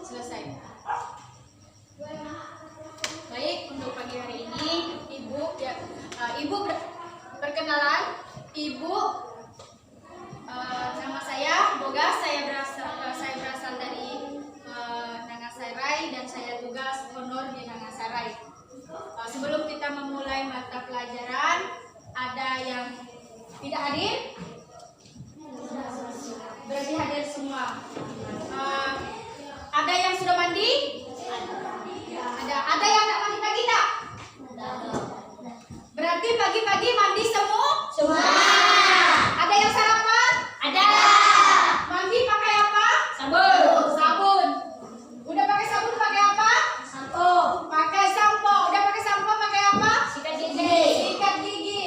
Selesai. Baik, untuk pagi hari ini Ibu perkenalan. Ibu, nama saya Boga, saya berasal dari Nangasarai dan saya tugas honor di Nangasarai. Sebelum kita memulai mata pelajaran, ada yang tidak hadir? Berarti hadir semua. Ada yang sudah mandi? Ada yang tak mandi pagi tak? Berarti pagi-pagi mandi semua? Semua. Ada yang sarapan? Ada. Mandi pakai apa? Sabun. Sabun. Udah pakai sabun pakai apa? Sampo. Pakai sampo. Udah pakai sampo pakai apa? Sikat gigi. Sikat gigi.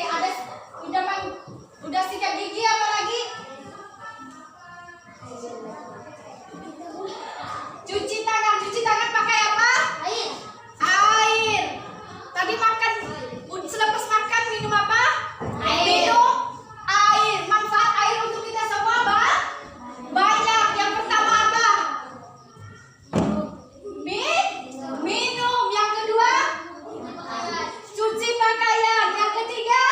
Udah sikat gigi apa lagi? Cuci tangan. Cuci tangan pakai apa? Air. Air. Tadi makan, selepas makan minum apa? Air. Minum air. Manfaat air untuk kita semua banyak. Yang pertama apa? Minum. Yang kedua? Cuci pakaian. Yang ketiga?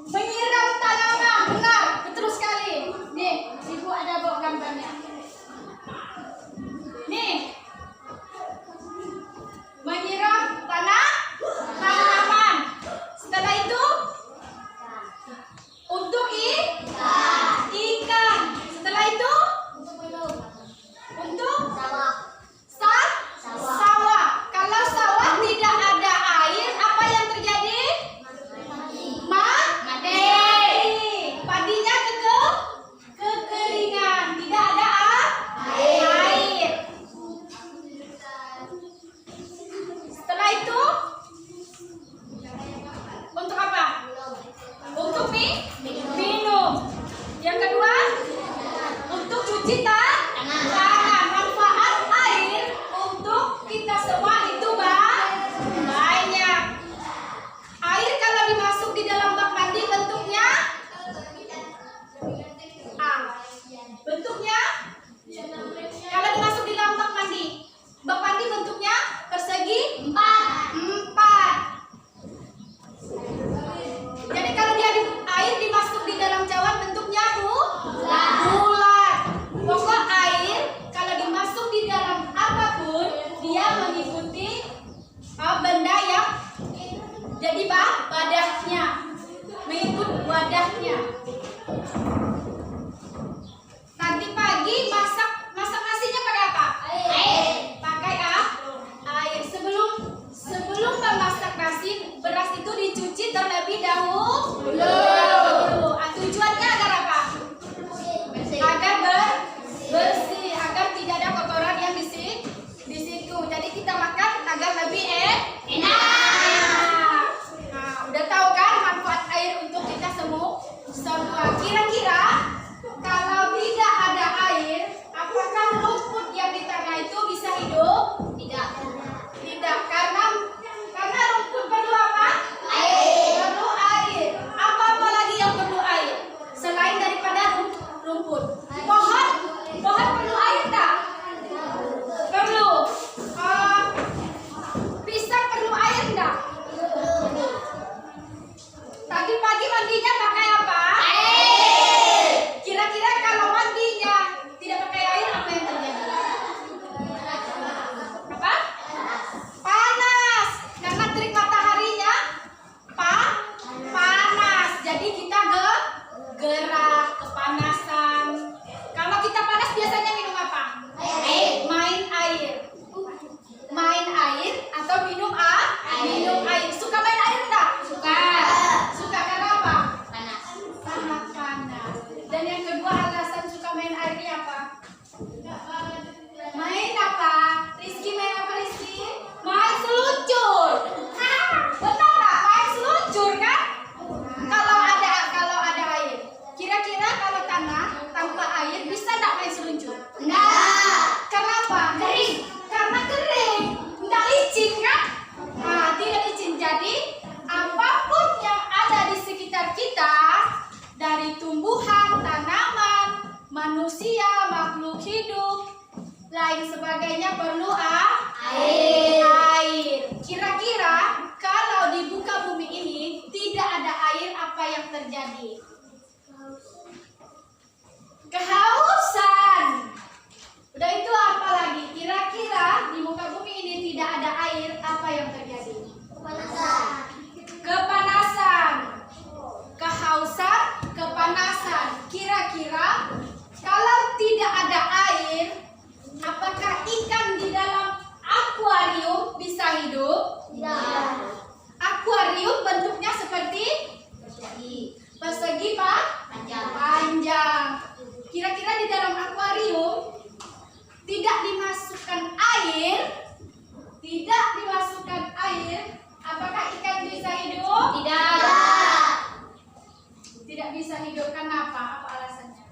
Menyiram tanaman. Benar, betul sekali. Nih, Ibu ada bawa gambarnya. Nih, menyiram tanaman. Setelah itu untuk ikan. Setelah itu untuk sawah. Kalau sawah tidak ada air, apa yang terjadi? Mati. Padinya kekeringan. Tidak ada air. Setelah itu untuk apa? Untuk minum. Yang kedua untuk cuci tangan. Manfaat air untuk kita semua itu banyak. Air kalau dimasuk di dalam bak mandi bentuknya kalau dimasuk di dalam bak mandi bentuknya persegi 4. Jadi kalau air dimasuk di dalam cawan bentuknya bulat. Pokok air kalau dimasuk di dalam apapun dia mengikuti benda yang jadi wadahnya, mengikut wadahnya. Nanti pagi masak nasinya pakai apa? Air. Pakai air. Sebelum memasak nasi, beras itu dicuci terlebih dahulu. Tujuannya agar apa? Agar bersih, agar tidak ada kotoran yang di situ. Jadi kita makan agar lebih enak. Nah, udah tahu kan manfaat air untuk kita semua? Kira-kira kalau tidak ada air, apakah rumput yang di tanah itu bisa hidup? Tidak, karena rumput perlu apa? Air. Perlu air. Apa manusia, makhluk hidup, lain sebagainya perlu air. Kira-kira kalau di muka bumi ini tidak ada air, apa yang terjadi? Kehausan. Udah itu apa lagi? Kira-kira di muka bumi ini tidak ada air, apa yang terjadi? Kepanasan. Kehausan, kepanasan. Kira-kira kalau tidak ada air, apakah ikan di dalam akuarium bisa hidup? Tidak. Akuarium bentuknya seperti persegi, Pak? Panjang. Kira-kira di dalam akuarium tidak dimasukkan air, apakah ikan bisa hidup? Tidak. Tidak bisa hidup. Kenapa? Apa alasannya?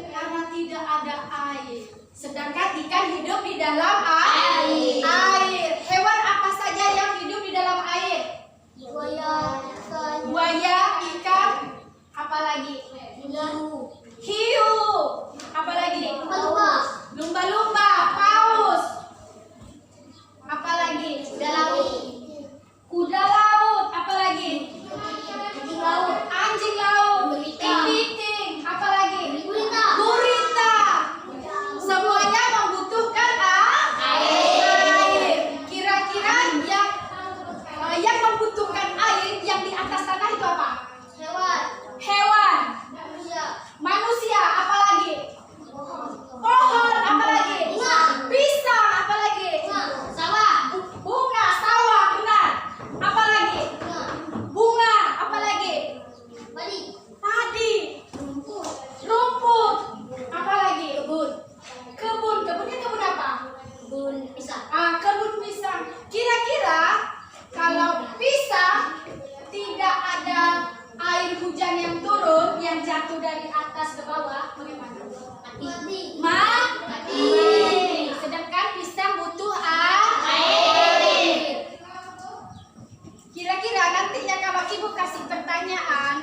Karena tidak ada air. Sedangkan ikan hidup di dalam air. Hewan apa saja yang hidup di dalam air? Buaya, ikan, apa lagi? Hiu, apa lagi? Lumba-lumba, paus, apa lagi? Kuda laut, apa lagi? Anjing laut, kepiting, apa lagi? Gurita. Semuanya membutuhkan air. Kira-kira yang membutuhkan air yang di atas tanah itu apa? Hewan. Manusia, apa lagi? Pohon, apa lagi? Pisang, apa lagi? Bunga, sawah, benar. Apa lagi? Bunga, apa lagi? Padi, rumput, apa lagi? Kebun, kebunnya kebun apa? Kebun pisang. Kira-kira kalau pisang tidak ada air hujan yang turun, yang jatuh dari atas ke bawah, bagaimana? Mati. Sedangkan pisang butuh air. Kira-kira nantinya kalau ibu kasih pertanyaan,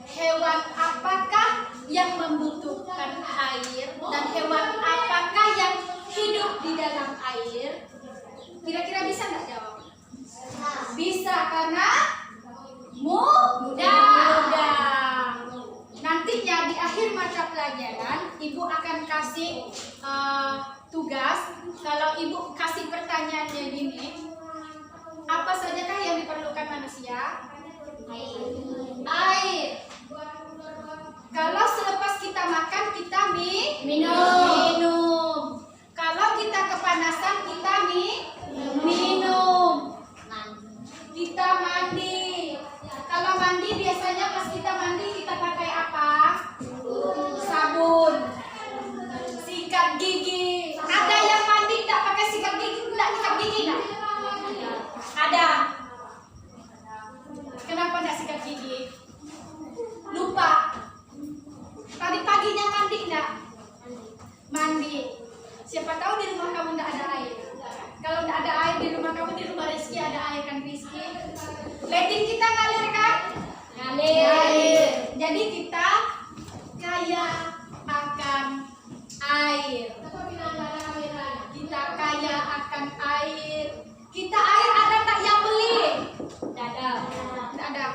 hewan apakah yang membutuhkan air dan hewan apakah yang hidup di dalam air? Kira-kira bisa nggak jawab? Bisa, karena mudah. Nantinya di akhir mata pelajaran ibu akan kasih tugas. Kalau ibu kasih pertanyaannya gini, apa sajakah yang diperlukan manusia? Air. Kalau selepas kita makan kita minum. Kalau kita kepanasan kita minum. Kita mandi. Kalau mandi biasanya pas kita mandi kita pakai apa? Sabun. Sikat gigi. Ada yang mandi tidak pakai sikat gigi? Tidak sikat gigi tidak? Ada. Kenapa tidak sikat gigi? Lupa. Tadi paginya mandi tidak? Mandi. Siapa tahu di rumah kamu tidak ada air. Kalau tidak ada air di rumah kamu, di rumah Rizky ada air kan, Rizky? Leding kita ngalir kan? Ngalir. Jadi kita kaya akan air. Kita kaya akan air. Kita air ada tak yang beli? Tidak ada.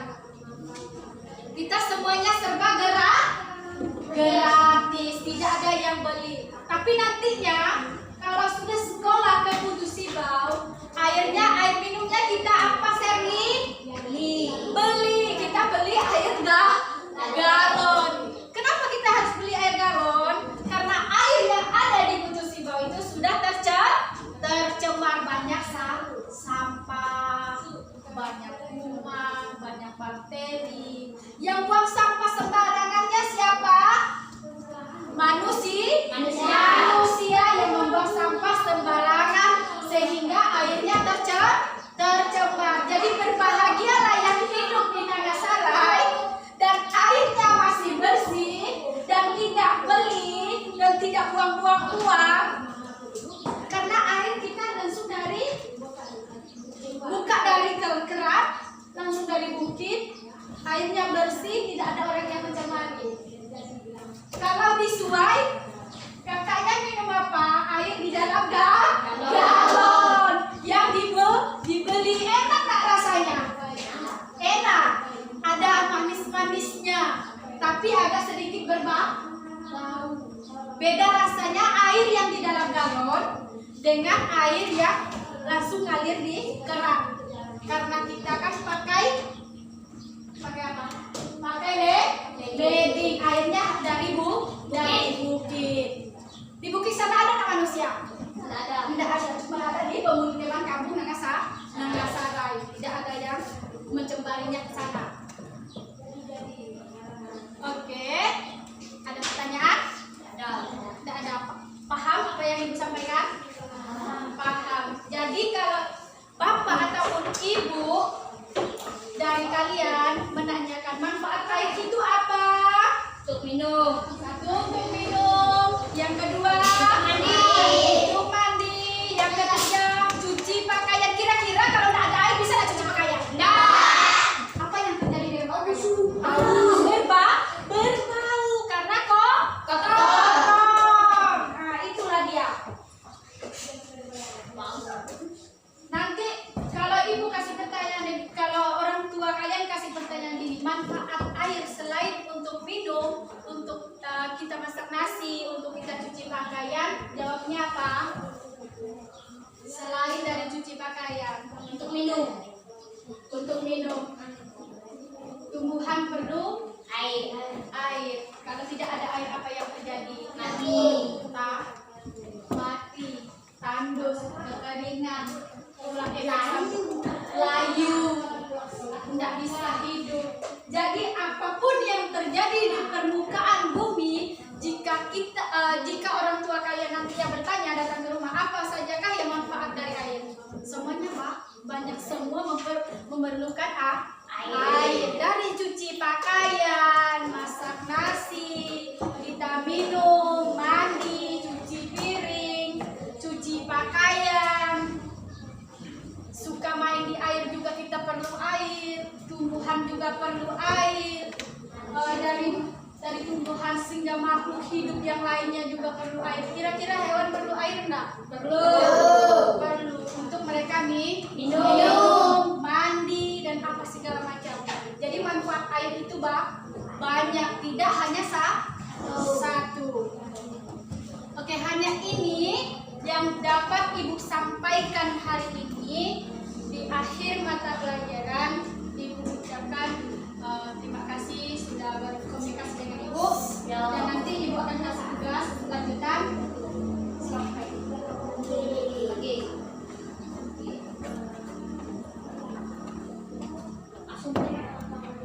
Kita semuanya serba gratis, tidak ada yang beli. Tapi nantinya kalau sudah sekolah ke Putu Sibau, air minumnya kita apa, Serli? Beli. Kita beli air galon. Kenapa kita harus beli air galon? Karena air yang ada di Putu Sibau itu sudah tercemar, banyak sampah, banyak kuman, banyak bakteri. Yang buang sampah sembarangannya siapa? Manusia yang membuang sampah sembarangan sehingga airnya tercemar. Jadi berbahagialah yang hidup di Nagasarai dan airnya masih bersih dan tidak beli dan tidak buang-buang uang. Karena air kita langsung buka dari keran, langsung dari bukit, airnya bersih, tidak ada orang yang mencemari. Kalau di Beda rasanya air yang di dalam galon dengan air yang langsung ngalir di keran. Karena kita kan pakai apa? Pakai leding. Airnya dari bukit. Di bukit sana ada nggak manusia? Tidak ada. Cuma ada di pemukiman kampung Nangasarai. Tidak ada yang mencembarinya ke sana. Oke. Ada pertanyaan? Tidak ada. Paham apa yang Ibu sampaikan? Paham. Jadi kalau Bapak ataupun Ibu dari kalian menanyakan manfaat air itu apa? Untuk minum. Satu, untuk minum. Yang kedua, untuk mandi. Yang ketiga, cuci pakaian. Kira-kira kalau tidak ada air bisa nggak cuci pakaian? Tidak. Apa yang terjadi dengan bau? Berbau karena kotor. Nah, itulah dia. Nanti kalau Ibu kasih pertanyaan, kalau orang tua kalian kasih pertanyaan ini, manfaat air selain untuk minum, untuk kita masak nasi, untuk kita cuci pakaian, jawabnya apa? Selain dari cuci pakaian, untuk minum. Untuk minum. Tumbuhan perlu air. Kalau tidak ada air apa yang terjadi? Mati, tandus, kekeringan, layu, tidak bisa hidup. Jadi apapun yang terjadi di permukaan bumi, jika orang tua kalian nantinya bertanya datang ke rumah, apa sajakah yang manfaat dari air? Semuanya Pak, banyak semua memerlukan air. Dari cuci pakaian, masak nasi, kita minum, mandi, cuci piring, cuci pakaian. Suka main di air juga kita perlu air, tumbuhan juga perlu air, dari tumbuhan sehingga makhluk hidup yang lainnya juga perlu air. Kira-kira hewan perlu air enggak? Perlu untuk mereka minum, mandi dan apa segala macam. Jadi manfaat air itu banyak, tidak hanya satu. Oke, hanya ini yang dapat Ibu sampaikan hari ini di akhir mata pelajaran